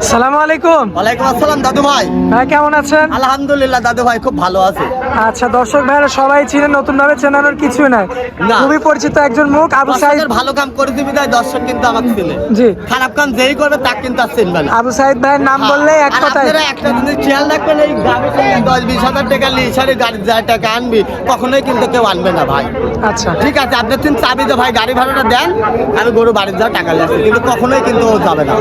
আসসালামু আলাইকুম। ওয়ালাইকুম আসসালাম দাদু ভাই। ভাই কেমন আছেন? আলহামদুলিল্লাহ দাদু ভাই, খুব ভালো আছে। আচ্ছা, দর্শক ভাইরা সবাই চিনেন, নতুন ভাবে চেনানোর কিছু নাই। না। খুবই পরিচিত একজন মুখ, আবু সাইদ। দর্শকের ভালো কাম করে দিবি তাই দর্শক কিন্তু আমাকে চিনে। জি। খারাপ কাম যেই করবে তাকে কিন্তু আর চিনবে না। আবু সাইদ ভাইয়ের নাম বললে এক আর কথায়। আপনারা একটা জিনিস খেয়াল রাখবেন, এই গাড়ি থেকে 10-20 হাজার টাকা লিসারে গাড়ি যা টাকা আনবি কখনোই কিন্তু কেউ আনবে না ভাই। আচ্ছা ঠিক আছে, আপনার তিন চাবি তো ভাই, গাড়ি ভাড়াটা দেন, আমি গরু বাড়ির যা টাকা লাগবে, কিন্তু কখনোই কিন্তু ও যাবে না।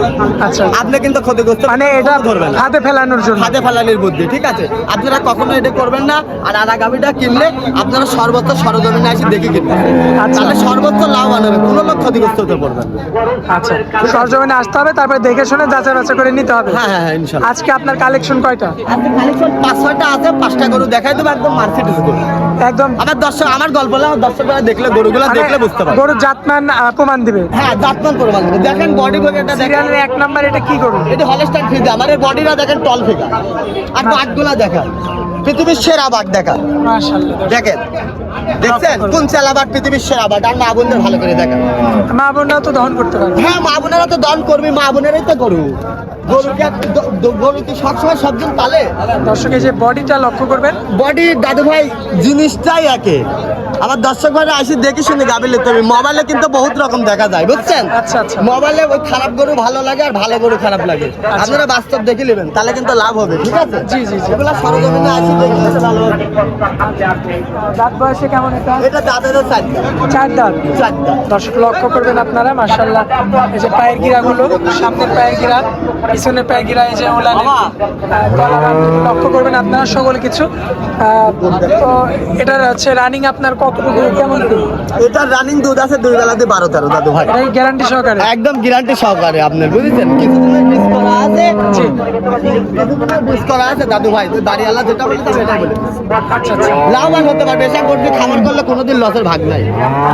আচ্ছা, আপনি কিন্তু ক্ষতিগ্রস্ত মানে এটা ধরবেন না, হাতে ফেলানোর জন্য। হাতে ফেলানির বুদ্ধি। ঠিক আছে, আপনারা কখনো এটা করবেন না। আর আগামীটা কিনলে আপনারা সর্বোচ্চ সরজমিনে এসে দেখে কিনবেন, আচ্ছা। তাহলে সর্বোচ্চ লাভবান হবে, কোনো লোক ক্ষতিগ্রস্ত হতে পড়বেন। আচ্ছা, সরজমিনে আসতে হবে, তারপরে দেখে শুনে যাচাই বাছাই করে নিতে হবে। হ্যাঁ হ্যাঁ হ্যাঁ, ইনশাল্লাহ। আজকে আপনার কালেকশন কয়টা? আপনি কালেকশন 5-6টা আছে, 5টা গরু দেখাই দেবো, একদম মার্সিডিজ গরু। একদম আমার দর্শক, আমার গল্প বলে আমার দর্শকরা দেখলে গরুগুলো দেখলে বুঝতে পারে। গরুর জাতমান প্রমাণ দিবে। হ্যাঁ, জাতমান প্রমাণ দেবে। দেখেন বডি এটা দেখেন, সিরিয়ালের 1 নাম্বার, এটা কি গরু? এটা হলস্টাইন ফ্রিজ। আমার এই বডিটা দেখেন, টল ফিগার, আর বাঘগুলা দেখেন, পৃথিবীর সেরা বাঘ দেখান। মাশাআল্লাহ। দেখেন, দেখছেন কোন চালাবাট পৃথিবীর সেরা বাঘ? আর মা বোনদের ভালো করে দেখেন। মা বোনরাও তো দহন করতে পারে। হ্যাঁ, মা বোনেরা তো দান করবি, মা বোনেরাই তো গরু। গরু কি সবসময় সবজন পালে? দর্শক এই যে বডিটা লক্ষ্য করবেন। বডি দাদু ভাই জিনিসটাই একে। আমার দর্শক ভাইরা আসি দেখে শুনে গাবি নিতে হবে। মোবাইলে কিন্তু বহুত রকম দেখা যায়, বুঝছেন? আচ্ছা আচ্ছা। মোবাইলে ওই খারাপ গরু ভালো লাগে আর ভালো গরু খারাপ লাগে। আপনারা বাস্তব দেখে নেবেন, তাহলে কিন্তু লাভ হবে। ঠিক আছে, জি জি জি। এগুলা সরজমিনে আসি দেখে নিতে ভালো হবে। দাঁত বয়সে কেমন এটা? এটা দাদাদের চারটা। 4 দাঁত। চারটা। দর্শক লক্ষ্য করবেন আপনারা, মাশাআল্লাহ। এই যে পায়ের গিরাগুলো, সামনের পায়ের গিরা, পিছনের পায়ের গিরা, এই যে ওলান লক্ষ্য করবেন আপনারা সকল কিছু। তো এটার হচ্ছে রানিং আপনার কতটুকু, কেমন কি? এটার রানিং দুধ আছে 2 বেলাতে 12-13 দাদু ভাই। এটা গ্যারান্টি সহকারে? একদম গ্যারান্টি সহকারে আপনার, বুঝেছেন? কিছুদিনের মিস করা আছে। জি। কিছুদিনের মিস করা আছে দাদু ভাই, ওই বাড়িওয়ালা যেটা বলে আমি এটাই বলি। আচ্ছা আচ্ছা লাভবান হতে পারবে, এসব করতে খামার করলে কোনোদিন লসের ভাগ নাই।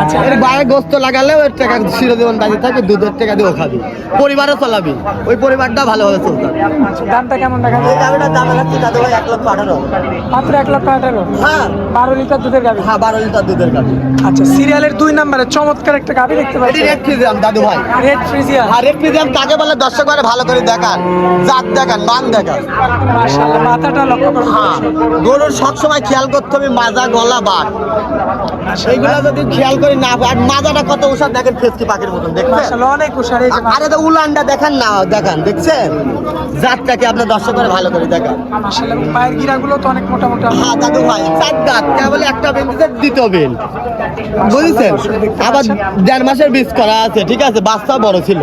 আচ্ছা। এর গায়ে গোস্ত লাগালে ওর টাকা চিরজীবন বাজি থাকবে, দুধের টাকা দিয়েও খাবি, পরিবারও চালাবি, ওই পরিবারটা ভালোভাবে চলতে হবে। আচ্ছা, দামটা কেমন দেখা এই যায়? গাভিটার দাম রাখছি দাদু ভাই 1,18,000। মাত্র 1,18,000? হ্যাঁ 12 লিটার দুধের গাভী। হ্যাঁ, 12 লিটার দুধের গাভি। আচ্ছা, সিরিয়ালের 2 নম্বরে চমৎকার একটা গাভী দেখতে এটি পাচ্ছি। রেড ফ্রিজিয়াম দাদু ভাই। Red Friesian. আর রেড ফ্রিজিয়াম কাকে বলে দর্শক ভাইরা ভালো করে দেখান, জাত দেখান, মান দেখান। মাশাআল্লাহ, মাথাটা লক্ষ্য করুন। হ্যাঁ, গরুর সবসময় খেয়াল করতে হবে মাজা, গলা, বাট, এইগুলা যদি খেয়াল করে না, আর মাজাটা কত উষার দেখেন, ফেসকি পাখির মতন দেখছেন? মাশাআল্লাহ, অনেক উশার। এই যে আরে তো উলানটা দেখান না, দেখান, দেখছেন? জাতটাকে আপনার দর্শক করে ভালো করে দেখান। মাশাআল্লাহ, পায়ের গিরাগুলো তো অনেক মোটা মোটা। হ্যাঁ দাদু ভাই, 4 দাঁত, কেবল একটা বেঁধেছে, দ্বিতীয় বেল, বুঝেছেন? আবার 1.5 মাসের বীজ করা আছে। ঠিক আছে, বাচ্চা বড় ছিল।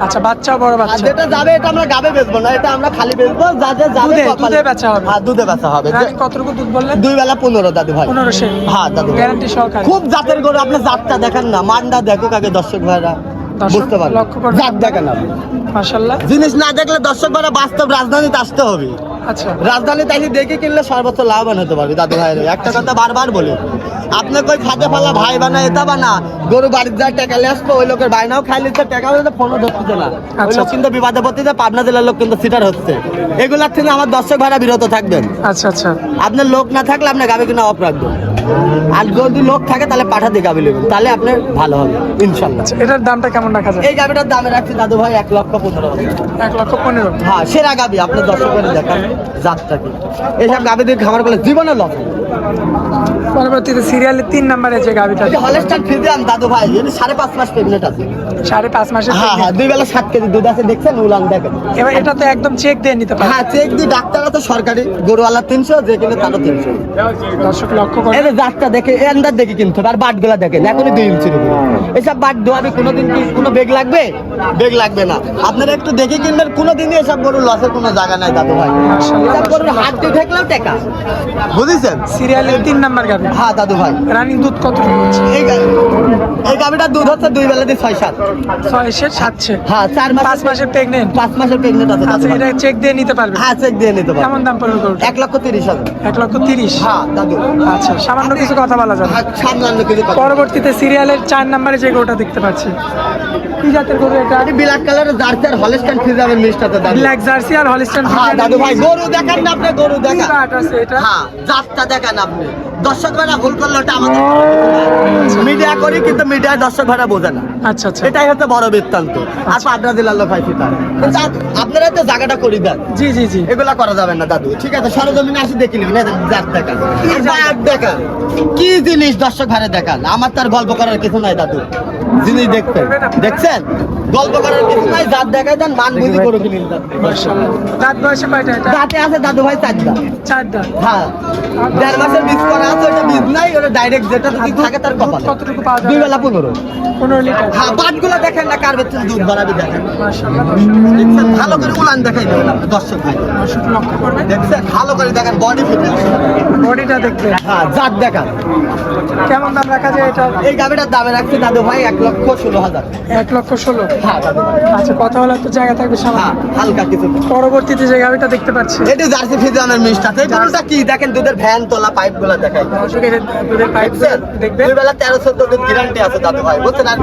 আচ্ছা, বাচ্চা বড় আর বাচ্চা। যেটা যাবে এটা আমরা গাবে বেচবো না, এটা আমরা খালি বেচবো, যাতে যাবে দুধে কপালে। বেচা হবে। হ্যাঁ, দুধে বেচা হবে। রানিং কতটুকু দুধ বললেন? 2 বেলা 15 দাদু ভাই। 1500? হ্যাঁ দাদু ভাই। গ্যারান্টি সহকারে? খুব জাতের গরু, আপনি জাতটা দেখেন না, মানটা দেখো কাকে দর্শক ভাইরা দর্শক বুঝতে পারবে। লক্ষ্য করবে। জাত দেখেন আপনি। মাশাআল্লাহ। জিনিস না দেখলে দর্শক ভাইরা বাস্তব রাজধানীতে আসতে হবে। আচ্ছা, রাজধানীতে এসে দেখে কিনলে সর্বোচ্চ লাভবান হতে পারবে দাদু ভাই। একটা কথা বারবার বলি, আপনি কই ফাঁদে ফালা ভাই বানা, এটা বানা, গরু বাড়ির যা টাকা নিয়ে আসতো, ওই লোকের বাইনাও খাই লিখতে, টাকা হলে ফোনও ধরতে না, ওই আচ্ছা। লোক কিন্তু বিবাদে পড়তে, পাবনা জেলার লোক কিন্তু সিটার হচ্ছে। এগুলার থেকে আমার দর্শক ভাইরা বিরত থাকবেন। আচ্ছা আচ্ছা। আপনার লোক না থাকলে আপনার গাবে কিনা অফ রাখবেন, আর যদি লোক থাকে তাহলে পাঠা দিয়ে গাবি নেবেন, তাহলে আপনার ভালো হবে ইনশাল্লাহ। এটার দামটা কেমন রাখা যায়? এই গাবিটার দামে রাখছি দাদু ভাই 1,15,000। 1,15,000? হ্যাঁ, সেরা গাবি, আপনার দর্শক করে দেখান জাতটা কি। এইসব গাবি দিয়ে খামার করলে জীবনে লস। পরবর্তীতে সিরিয়ালের 3 নম্বরে যে গাভীটা, হলস্টাইন ফ্রিজিয়ান দাদু ভাই, এর 5.5 মাস প্রেগনেন্ট আছে। 5.5 মাসের? হ্যাঁ হ্যাঁ, 2 বেলা 7 কেজি দুধ আছে, দেখছেন? উলান দেখেন। এবার এটা তো একদম চেক দিয়ে নিতে পারে। হ্যাঁ, চেক দি, ডাক্তাররা তো সরকারি, গরুওয়ালা 300, যে কিনে তারও 300। দর্শক লক্ষ্য করে। এই জাতটা দেখে, এন্দার দেখে কিনতে হবে। আর বাটগুলা দেখেন, এখনই 2 ইঞ্চির উপরে। এসব বাট দোয়াবে কোনোদিন কি কোনো বেগ লাগবে? বেগ লাগবে না। আপনারা একটু দেখে কিনবেন, কোনোদিনই এসব গরুর লসের কোনো জায়গা নাই দাদু ভাই। মাশাআল্লাহ, এসব গরুর হাত দিয়ে ঠেকলেও টাকা, বুঝেছেন? সিরিয়ালের 3 নম্বর গাভী। হ্যাঁ দাদু ভাই। রানিং দুধ কত হচ্ছে? এই গাভিটার দুধ হচ্ছে 2 বেলা দিয়ে 6-7। 6-7? হ্যাঁ, 4 মাস 5 মাসের প্রেগনেন্ট? 5 মাসের প্রেগনেন্ট আছে দাদু আচ্ছা, ভাই। এটা চেক দিয়ে নিতে পারবে? হ্যাঁ, চেক দিয়ে নিতে পারবেন। কেমন দাম পড়বে গরুটা? 1,30,000। 1,30,000? হ্যাঁ দাদু। আচ্ছা, সামান্য কিছু কথা বলা যাবে। হ্যাঁ, সামলানো কিছু কথা। পরবর্তীতে সিরিয়ালের 4 নম্বরে যে গরুটা দেখতে পাচ্ছি, কি জাতের গরু এটা? এটি ব্ল্যাক কালারের জার্সি আর হলস্টাইন ফ্রিজিয়ানের মিক্সটাতে দাদু। ব্ল্যাক জার্সি আর হলিস্টাইন? হ্যাঁ দাদু ভাই, গরু দেখান না আপনি, গরু দেখান। আছে এটা? হ্যাঁ, জাতটা দেখান আপনি। দর্শক ভাইরা ভুল করলে ওটা আমাদের মিডিয়া করি, কিন্তু মিডিয়ায় দর্শক ভাইরা বোঝে না। আচ্ছা আচ্ছা, এটাই হচ্ছে বড় বৃত্তান্ত। আর পাবনা জেলার লোক হয়তো তার কিন্তু আপনারা তো জায়গাটা করে দেন, জি জি জি। এগুলা করা যাবে না দাদু। ঠিক আছে, সরজমিনে আসি দেখে নেবেন। জাত দেখান, জাত দেখান, কি জিনিস দর্শক ভাইরা দেখান। আমার তার গল্প করার কিছু নাই দাদু, জিনিস দেখবেন। দেখছেন, গল্প করার কিছু নাই, জাত দেখাই দেন, মান বুঝি করে কিনে দেন। মাশাআল্লাহ। দাঁত বয়সে কয়টা এটা? দাঁতে আছে দাদু ভাই 4 দাঁত। 4 দাঁত। হ্যাঁ, 1.5 মাসের বীজ করা আছে, ওটা বীজ নাই, ওটা ডাইরেক্ট যেটা যদি থাকে তার কপাল। কতটুকু পাওয়া যাবে? 2 বেলা 15। 15 লিটার। হ্যাঁ, বাটগুলো দেখেন না, কার ভেতরে দুধ বাড়াবি দেখেন। মাশাআল্লাহ। দেখছেন, ভালো করে উলান দেখাই দেবেন আপনি দর্শক ভাই। দর্শক লক্ষ্য করবেন, দেখছেন, ভালো করে দেখেন, বডি ফিটনেস। বডিটা দেখবেন। হ্যাঁ, জাত দেখান। কেমন দাম রাখা যায় এটা? এই গাবিটার দামে রাখছি দাদু ভাই 1,16,000। 1,16,000। হ্যাঁ দাদু ভাই। আচ্ছা, কথা হলে তো জায়গা থাকবে সামনে। হ্যাঁ, হালকা কিছু। পরবর্তীতে যে গাভিটা দেখতে পাচ্ছি, এটা জার্সি ফিজিয়ানের মিষ্ট আছে। এই গরুটা কি দেখেন, দুধের ভ্যান তোলা পাইপ গুলা দেখাই। দর্শক এর দুধের পাইপ দেখছেন, দেখবেন। 2 বেলা 13-14 দিন গ্যারান্টি আছে দাদু ভাই, বুঝছেন। আর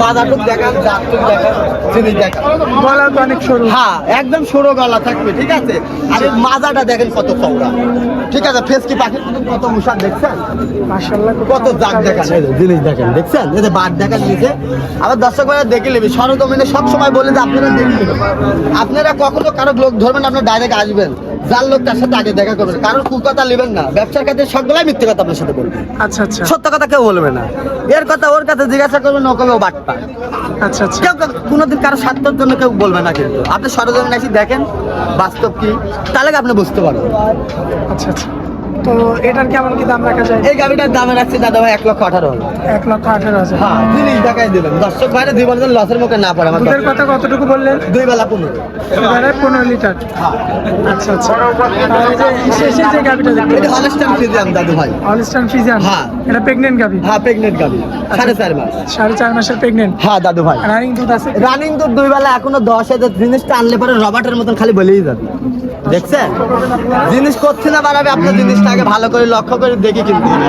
বাজারটুক দেখান, জাতটুক দেখান, জিনিস দেখান। গলা তো অনেক সরু। হ্যাঁ, একদম সরু গলা থাকবে। ঠিক আছে, আর এই মাজাটা দেখেন কত চওড়া। ঠিক আছে, ফেস কি পাখির মতন কত মুশাক দেখছেন, মাশাআল্লাহ। কত জাত দেখান, এই যে জিনিস দেখেন। দেখছেন, এই যে বাট দেখান নিচে। আবার দর্শক ভাইরা দেখে নেবে, সরজমিনে সব সময় বলে যে আপনারা দেখে নেবেন। আপনারা কখনো কারো লোক ধরবেন, আপনার ডাইরেক্ট আসবেন, যার লোক তার সাথে আগে দেখা করবেন। কারোর কুকথা নেবেন না, ব্যবসার কাছে সবগুলাই মিথ্যে কথা আপনার সাথে বলবেন, আচ্ছা আচ্ছা সত্য কথা কেউ বলবে না। এর কথা ওর কাছে জিজ্ঞাসা করবেন, ও কবে বাট পায়। আচ্ছা আচ্ছা। কেউ কোনোদিন কারো স্বার্থের জন্য কেউ বলবে না, কিন্তু আপনি সরজমিনে এসে দেখেন বাস্তব কি, তাহলে আপনি বুঝতে পারবেন। আচ্ছা আচ্ছা, তো এটার কেমন কি দাম রাখা যায়? এই গাড়িটার দামে রাখছি দাদা ভাই 1,18,000। 1,18,000। হ্যাঁ, জিনিস দেখাই দেবেন দর্শক ভাইরা, জীবন যেন লসের মুখে না পড়ে। আমার দুধের কথা কতটুকু বললেন? 2 বেলা 15। এবারে 15 লিটার। হ্যাঁ, আচ্ছা আচ্ছা। আর এই যে শেষে যে গাভিটা দেখতে এটা হলস্টাইন ফ্রিজিয়ান দাদু ভাই। Holstein Friesian. হ্যাঁ। এটা প্রেগন্যান্ট গাভি। হ্যাঁ, প্রেগনেন্ট গাবি, 4.5 মাস। 4.5 মাসের প্রেগন্যান্ট। হ্যাঁ দাদু ভাই, রানিং দুধ আছে? রানিং দুধ 2 বেলা এখনো 10,000। জিনিসটা আনলে পরে রবার্টের মতন খালি বলেই যাবে। দেখছেন, জিনিস করছে না বাড়াবে, আপনার জিনিসটা আগে ভালো করে লক্ষ্য করে দেখি কিনতে হবে।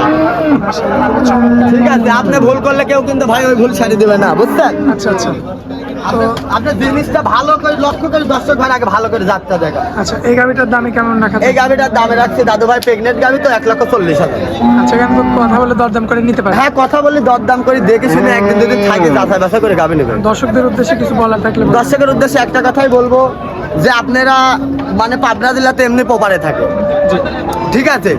ঠিক আছে, আপনি ভুল করলে কেউ কিন্তু ভাই ওই ভুল ছাড়িয়ে দেবে না, বুঝছেন। আচ্ছা আচ্ছা। আপনার জিনিসটা ভালো করে লক্ষ্য করে দর্শক ভাই আগে ভালো করে যাত্রা দেখা। আচ্ছা, এই গাভিটার দামে কেমন রাখা এই যায়? গাভিটার দামে রাখছি দাদু ভাই, প্রেগনেন্ট গাভি তো 1,40,000। আচ্ছা, কেন কথা বলে দরদাম করে নিতে পারে? হ্যাঁ, কথা বলে দরদাম করে দেখে শুনে একদিন দুদিন থাকে যাচাই বাছাই করে গাভি নেবেন। দর্শকদের উদ্দেশ্যে কিছু বলার থাকলে বলুন। দর্শকের উদ্দেশ্যে একটা কথাই বলবো, যে আপনারা মানে পাবনা জেলাতে এমনি পোপারে থাকে, জি। ঠিক আছে,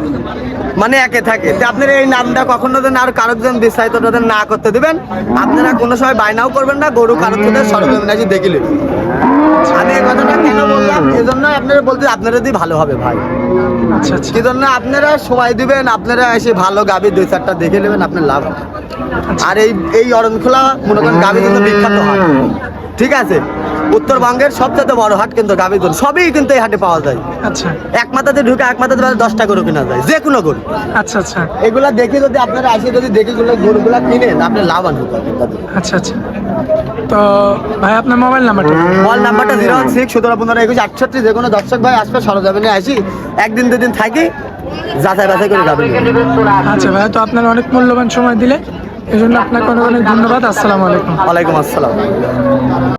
মানে একে থাকে, তো আপনারা এই নামটা কখনো যেন আর কারোর জন্য বিস্তারিত না করতে দিবেন। আপনারা কোনো সময় বায়নাও করবেন না, গরু কারোর থেকে সরজমিনে এসে দেখে নেবেন। আমি এই কথাটা কেন বললাম, এই জন্য আপনারা বলতে আপনারা দিয়ে ভালো হবে ভাই। আচ্ছা আচ্ছা। কি জন্য আপনারা সময় দিবেন, আপনারা এসে ভালো গাভি 2-4টা দেখে নেবেন, আপনার লাভ হবে। আর এই অরণখোলা মনে করেন গাভি জন্য বিখ্যাত হাট, ঠিক আছে। উত্তরবঙ্গের সবচেয়ে বড় হাট কিন্তু গাভি গরু সবই কিন্তু এই হাটে পাওয়া যায়। আচ্ছা এক মাথাতে ঢুকে এক মাথাতে 10টা গরু কেনা যায়, যে কোনো গরু। আচ্ছা আচ্ছা। এগুলা দেখে যদি আপনারা আসে, যদি দেখে গরুগুলা কিনেন, আপনি লাভবান হতে পারবেন দাদু। আচ্ছা আচ্ছা। তো ভাই আপনার মোবাইল নাম্বারটা? মোবাইল নাম্বারটা 016-17-21-68। যে কোনো দর্শক ভাই আসবে, সরজমিনে আসি, একদিন দুদিন থাকি, যাচাই বাছাই করে গাভি নেবেন। আচ্ছা ভাই, তো আপনার অনেক মূল্যবান সময় দিলে এই জন্য আপনাকে অনেক অনেক ধন্যবাদ। আসসালামু আলাইকুম। ওয়ালাইকুম আসসালাম।